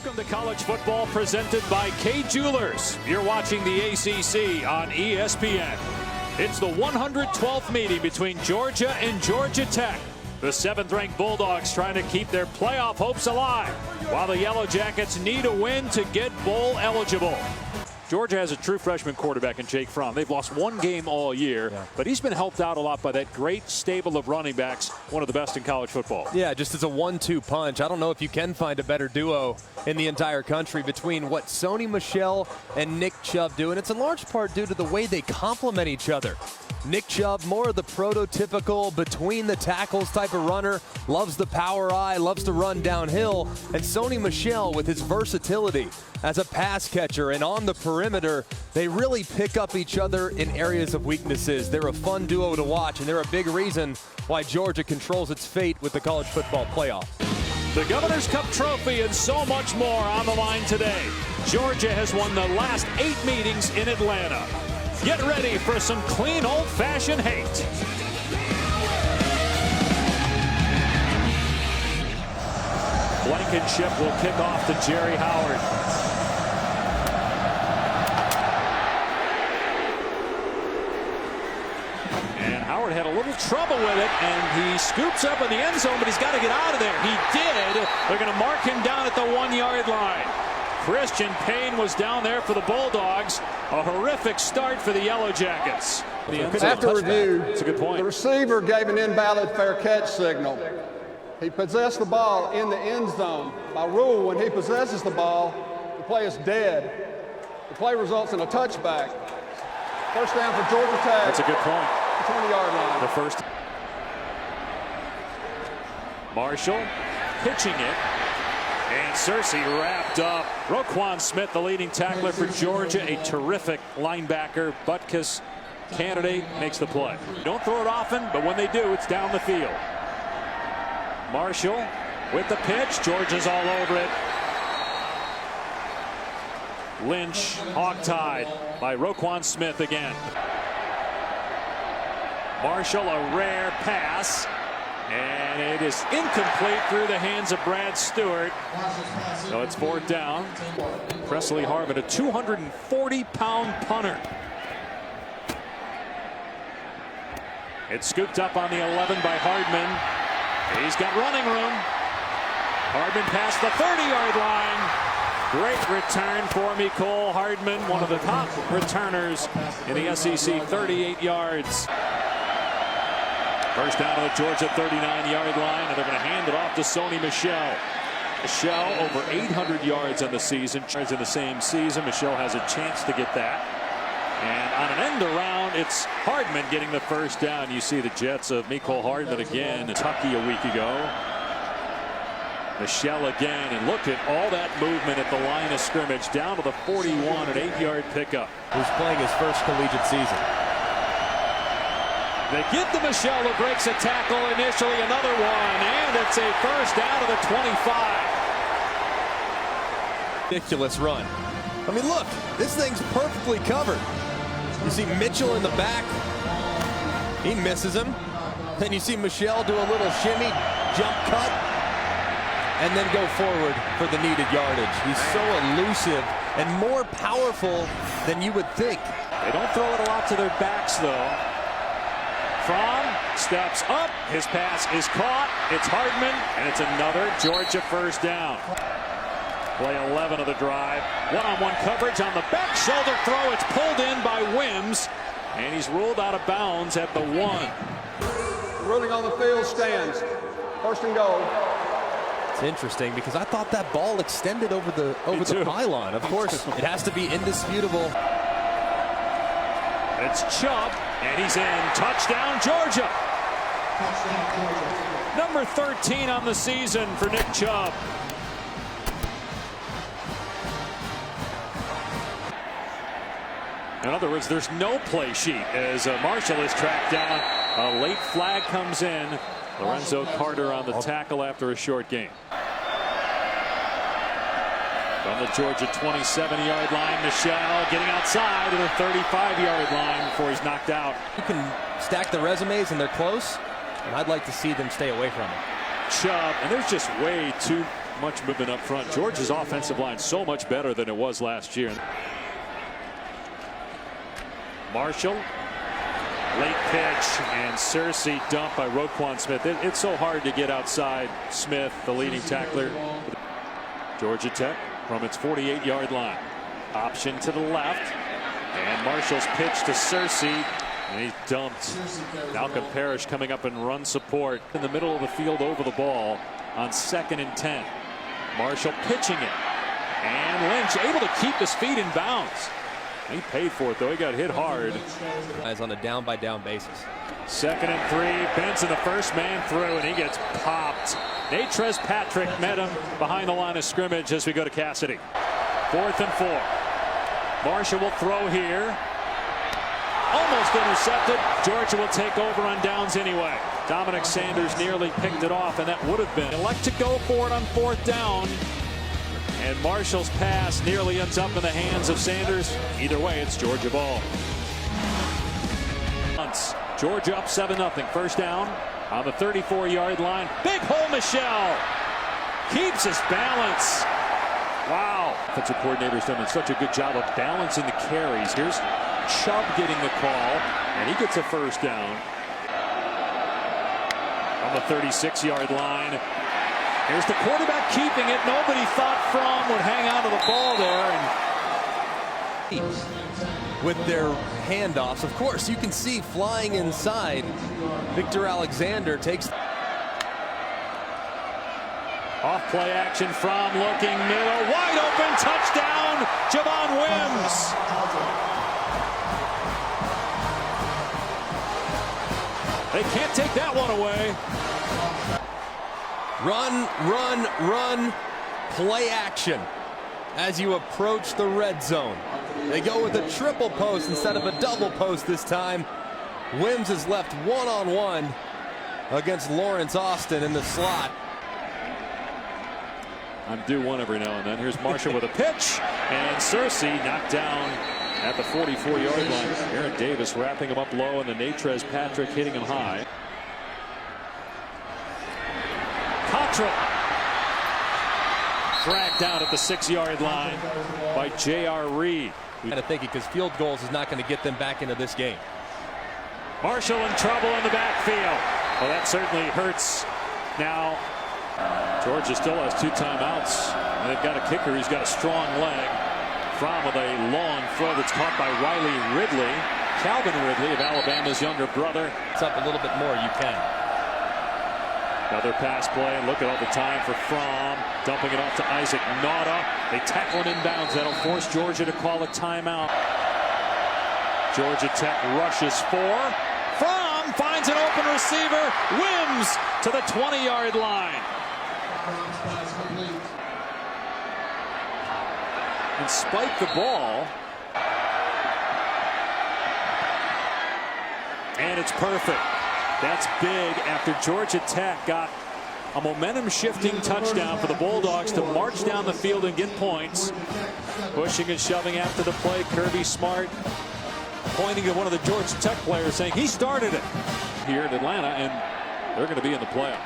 Welcome to college football presented by K Jewelers. You're watching the ACC on ESPN. It's the 112th meeting between Georgia and Georgia Tech. The 7th-ranked Bulldogs trying to keep their playoff hopes alive, while the Yellow Jackets need a win to get bowl eligible. Georgia has a true freshman quarterback in Jake Fromm. They've lost one game all year, but he's been helped out a lot by that great stable of running backs, one of the best in college football. Yeah, just as a 1-2 punch. I don't know if you can find a better duo in the entire country between what Sony Michel and Nick Chubb do, and it's in large part due to the way they complement each other. Nick Chubb, more of the prototypical between the tackles type of runner, loves the power eye, loves to run downhill, and Sony Michel with his versatility as a pass catcher and on the perimeter, they really pick up each other in areas of weaknesses. They're a fun duo to watch, and they're a big reason why Georgia controls its fate with the college football playoff. The Governor's Cup trophy and so much more on the line today. Georgia has won the last 8 meetings in Atlanta. Get ready for some clean old-fashioned hate. Blankenship will kick off to Jerry Howard. And Howard had a little trouble with it, and he scoops up in the end zone, but he's got to get out of there. He did. They're going to mark him down at the 1-yard line. Christian Payne was down there for the Bulldogs. A horrific start for the Yellow Jackets. After review, that's a good point. The receiver gave an invalid fair catch signal. He possessed the ball in the end zone. By rule, when he possesses the ball, the play is dead. The play results in a touchback. First down for Georgia Tech. That's a good point. 20-yard line. The first. Marshall pitching it. And Searcy wrapped up. Roquan Smith, the leading tackler for Georgia, a terrific linebacker. Butkus candidate, makes the play. Don't throw it often, but when they do, it's down the field. Marshall with the pitch. Georgia's all over it. Lynch hogtied by Roquan Smith again. Marshall, a rare pass. And it is incomplete through the hands of Brad Stewart. So it's 4th down. Presley Harvin, a 240-pound punter. It's scooped up on the 11 by Hardman. He's got running room. Hardman past the 30-yard line. Great return for Mecole Hardman, one of the top returners in the SEC, 38 yards. First down to the Georgia 39-yard line, and they're going to hand it off to Sony Michel. Michel over 800 yards in the season. In the same season, Michel has a chance to get that. And on an end around, it's Hardman getting the first down. You see the Jets of Mecole Hardman again. Kentucky a week ago. Michel again, and look at all that movement at the line of scrimmage down to the 41, an 8-yard pickup. Who's playing his first collegiate season. They get to Michel, who breaks a tackle initially, another one, and it's a first down to the 25. Ridiculous run. I mean, look, this thing's perfectly covered. You see Mitchell in the back. He misses him. Then you see Michel do a little shimmy, jump cut, and then go forward for the needed yardage. He's so elusive and more powerful than you would think. They don't throw it a lot to their backs, though. Fromm steps up. His pass is caught. It's Hardman, and it's another Georgia first down. Play 11 of the drive. One-on-one coverage on the back shoulder throw. It's pulled in by Wims, and he's ruled out of bounds at the 1. Ruling on the field stands. First and goal. It's interesting because I thought that ball extended over the pylon. Of course, it has to be indisputable. It's Chubb, and he's in. Touchdown, Georgia. Number 13 on the season for Nick Chubb. In other words, there's no play sheet as Marshall is tracked down. A late flag comes in. Lorenzo Carter on the tackle after a short game. From the Georgia 27-yard line, Michel getting outside to the 35-yard line before he's knocked out. You can stack the resumes and they're close, and I'd like to see them stay away from it. Chubb, and there's just way too much movement up front. Georgia's offensive line so much better than it was last year. Marshall, late pitch, and Searcy dumped by Roquan Smith. It's so hard to get outside Smith, the leading tackler. Georgia Tech from its 48-yard line. Option to the left, and Marshall's pitch to Searcy, and he's dumped. Malcolm Parrish coming up and run support in the middle of the field over the ball on 2nd and 10. Marshall pitching it, and Lynch able to keep his feet in bounds. He paid for it, though. He got hit hard. As on a down-by-down basis. 2nd and 3. Benson, the first man through, and he gets popped. Natrez Patrick met him behind the line of scrimmage as we go to Cassidy. 4th and 4. Marshall will throw here. Almost intercepted. Georgia will take over on downs anyway. Dominic Sanders nearly picked it off, and that would have been. Elect to go for it on 4th down. And Marshall's pass nearly ends up in the hands of Sanders. Either way, it's Georgia ball. Georgia up 7-0. First down on the 34-yard line. Big hole, Michelle. Keeps his balance. Wow. Offensive coordinator's done such a good job of balancing the carries. Here's Chubb getting the call, and he gets a first down. On the 36-yard line. Here's the quarterback keeping it. Nobody thought Fromm would hang on to the ball there. And with their handoffs, of course, you can see flying inside. Victor Alexander takes. Off play action. Fromm looking middle. Wide open. Touchdown. Javon Wims. They can't take that one away. Run, run, run, play action as you approach the red zone. They go with a triple post instead of a double post this time. Wims is left one-on-one against Lawrence Austin in the slot. I'm due one every now and then. Here's Marshall with a pitch, and Searcy knocked down at the 44-yard line. Aaron Davis wrapping him up low, and the Natrez Patrick hitting him high. Cottrell dragged down at the 6-yard line by J.R. Reed. Kind of thinking because field goals is not going to get them back into this game. Marshall in trouble in the backfield. Well, that certainly hurts now. Georgia still has 2 timeouts, and they've got a kicker. He's got a strong leg. Fromm with a long throw that's caught by Riley Ridley. Calvin Ridley of Alabama's younger brother. It's up a little bit more, you can. Another pass play. Look at all the time for Fromm. Dumping it off to Isaac Nauta. They tackle him inbounds. That'll force Georgia to call a timeout. Georgia Tech rushes 4. Fromm finds an open receiver. Wims to the 20-yard line. And spike the ball. And it's perfect. That's big after Georgia Tech got a momentum-shifting touchdown for the Bulldogs to march down the field and get points. Pushing and shoving after the play. Kirby Smart pointing to one of the Georgia Tech players saying he started it here in Atlanta, and they're going to be in the playoff.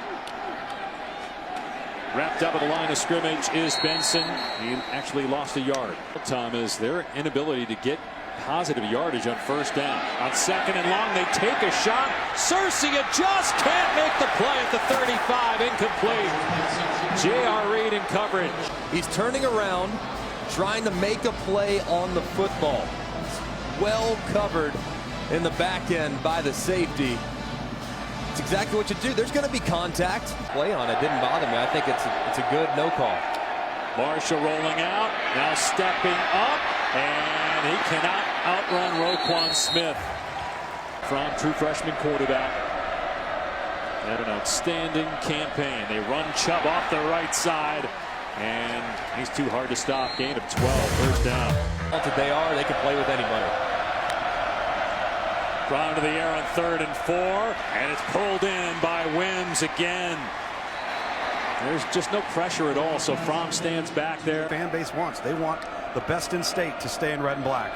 Wrapped up at the line of scrimmage is Benson. He actually lost a yard. Tom is their inability to get positive yardage on first down. On 2nd and long, they take a shot. Searcy just can't make the play at the 35. Incomplete. J.R. Reed in coverage. He's turning around, trying to make a play on the football. Well covered in the back end by the safety. It's exactly what you do. There's going to be contact. Play on it didn't bother me. I think it's a good no call. Marshall rolling out, now stepping up, and he cannot outrun Roquan Smith. From true freshman quarterback. Had an outstanding campaign. They run Chubb off the right side, and he's too hard to stop. Gain of 12, first down. They can play with anybody. Thrown to the air on 3rd and 4, and it's pulled in by Wims again. There's just no pressure at all, so Fromm stands back there. Fan base wants. They want the best in state to stay in red and black.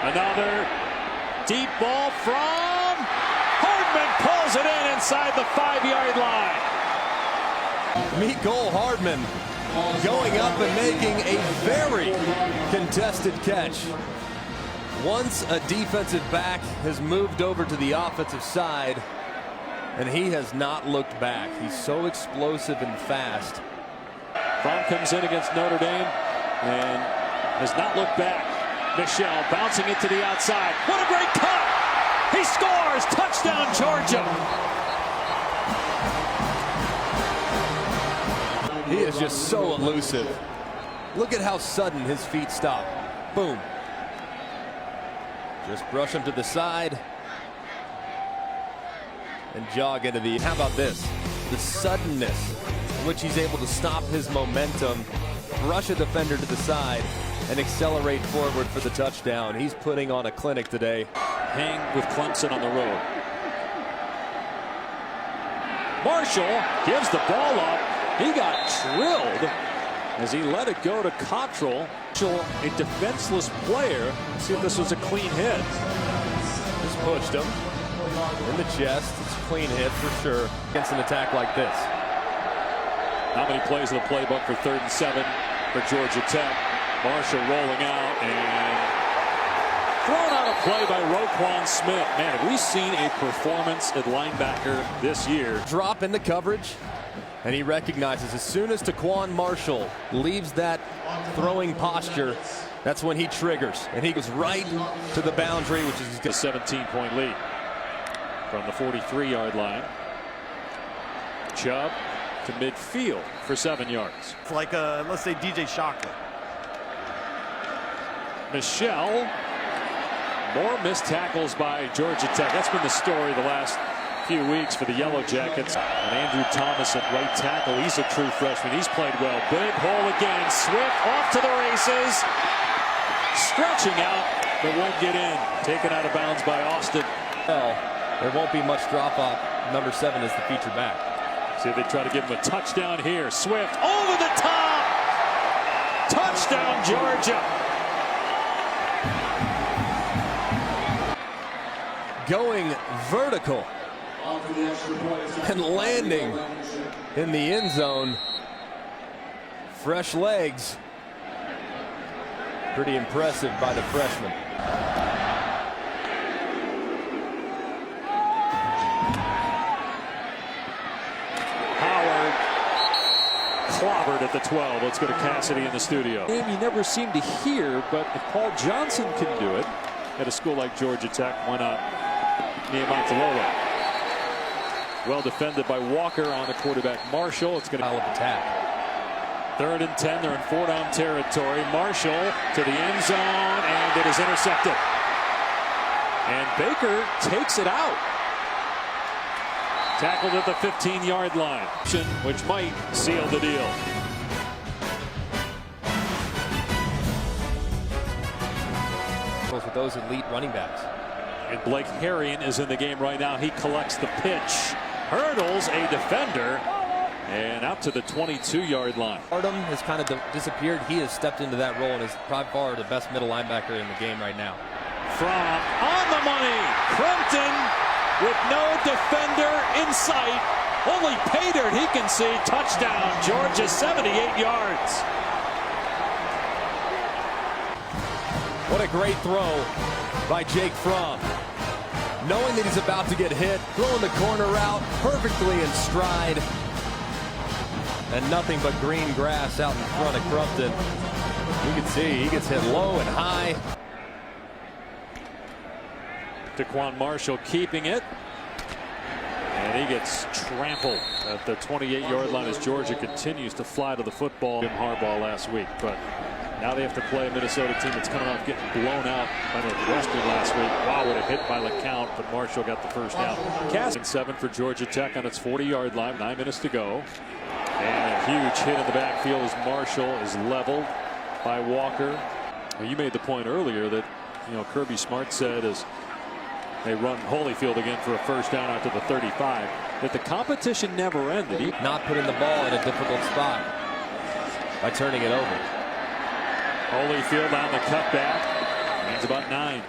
Another deep ball from Hardman, pulls it in inside the 5-yard line. Mecole Hardman going up and making a very contested catch. Once a defensive back has moved over to the offensive side, and he has not looked back. He's so explosive and fast. Fromm comes in against Notre Dame and has not looked back. Michel bouncing it to the outside. What a great cut! He scores! Touchdown, Georgia! He is just so elusive. Look at how sudden his feet stop. Boom. Just brush him to the side and jog into the... How about this? The suddenness in which he's able to stop his momentum, brush a defender to the side, and accelerate forward for the touchdown. He's putting on a clinic today. Hang with Clemson on the road. Marshall gives the ball up. He got drilled as he let it go to Cottrell. A defenseless player. Let's see if this was a clean hit. Just pushed him in the chest. It's a clean hit for sure against an attack like this. How many plays in the playbook for 3rd and 7 for Georgia Tech? Marshall rolling out and thrown out of play by Roquan Smith. Man, have we seen a performance at linebacker this year? Drop into coverage, and he recognizes as soon as Taquan Marshall leaves that throwing posture, that's when he triggers, and he goes right to the boundary, which is a 17-point lead from the 43-yard line. Chubb to midfield for 7 yards. It's like, let's say, DJ Shockley. Michel, more missed tackles by Georgia Tech. That's been the story the last few weeks for the Yellow Jackets. And Andrew Thomas at right tackle. He's a true freshman. He's played well. Big hole again. Swift off to the races. Stretching out, but won't get in. Taken out of bounds by Austin. Well, there won't be much drop off. Number 7 is the feature back. See if they try to give him a touchdown here. Swift over the top. Touchdown, Georgia. Going vertical and landing in the end zone. Fresh legs. Pretty impressive by the freshman. Howard clobbered at the 12. Let's go to Cassidy in the studio. Name you never seem to hear, but if Paul Johnson can do it at a school like Georgia Tech, why not Nehemiah Talolo? Well defended by Walker on the quarterback Marshall. It's going to attack. 3rd and 10. They're in 4-down territory. Marshall to the end zone, and it is intercepted. And Baker takes it out. Tackled at the 15-yard line, which might seal the deal. With those elite running backs. And Blake Herring is in the game right now. He collects the pitch, hurdles a defender, and out to the 22-yard line. Artem has kind of disappeared. He has stepped into that role and is by far the best middle linebacker in the game right now. From on the money, Crumpton with no defender in sight. Only Paydirt he can see. Touchdown, Georgia, 78 yards. What a great throw by Jake Fromm. Knowing that he's about to get hit, throwing the corner route perfectly in stride. And nothing but green grass out in front of Crumpton. You can see he gets hit low and high. Taquan Marshall keeping it. And he gets trampled at the 28-yard line as Georgia continues to fly to the football. Jim Harbaugh last week, but now they have to play a Minnesota team that's coming off getting blown out by Northwestern last week. Wow, would have hit by LeCount, but Marshall got the first down. Cassidy 7 for Georgia Tech on its 40-yard line. 9 minutes to go. And a huge hit in the backfield as Marshall is leveled by Walker. Well, you made the point earlier that, Kirby Smart said as they run Holyfield again for a first down out to the 35, that the competition never ended. Not putting the ball in a difficult spot by turning it over. Holyfield on the cutback. Means about 9.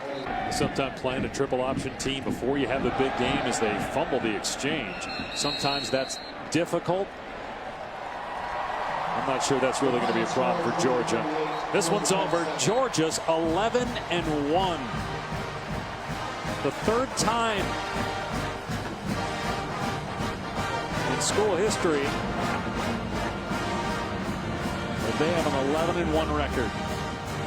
Sometimes playing a triple option team before you have the big game as they fumble the exchange. Sometimes that's difficult. I'm not sure that's really going to be a problem for Georgia. This one's over. Georgia's 11-1. The third time in school history that they have an 11-1 record.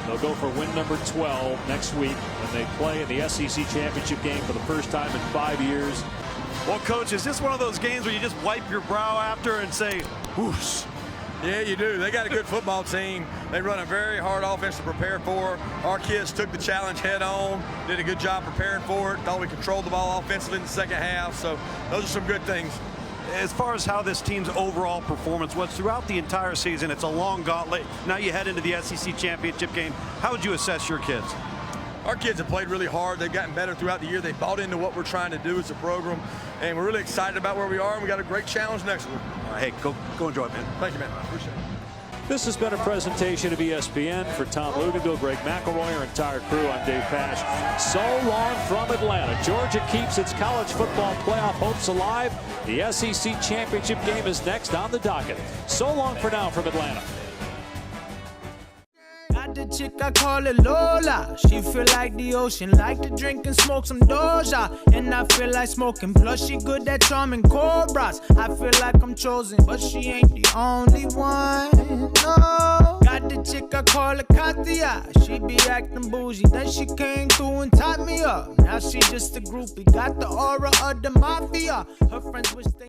They'll go for win number 12 next week when they play in the SEC championship game for the first time in 5 years. Well, Coach, is this one of those games where you just wipe your brow after and say, whoosh? Yeah, you do. They got a good football team. They run a very hard offense to prepare for. Our kids took the challenge head on, did a good job preparing for it. Thought we controlled the ball offensively in the second half. So those are some good things. As far as how this team's overall performance was throughout the entire season, it's a long gauntlet. Now you head into the SEC championship game. How would you assess your kids? Our kids have played really hard. They've gotten better throughout the year. They bought into what we're trying to do as a program, and we're really excited about where we are, and we got a great challenge next week. Hey, go enjoy it, man. Thank you, man. Appreciate it. This has been a presentation of ESPN. For Tom Luganville, Greg McElroy, our entire crew, I'm Dave Pasch. So long from Atlanta. Georgia keeps its college football playoff hopes alive. The SEC championship game is next on the docket. So long for now from Atlanta. The chick I call it Lola. She feel like the ocean, like to drink and smoke some Doja. And I feel like smoking, plus she good at charming cobras. I feel like I'm chosen, but she ain't the only one. No. Got the chick I call it Katia. She be acting bougie, then she came through and tied me up. Now she just a groupie, got the aura of the mafia. Her friends wish they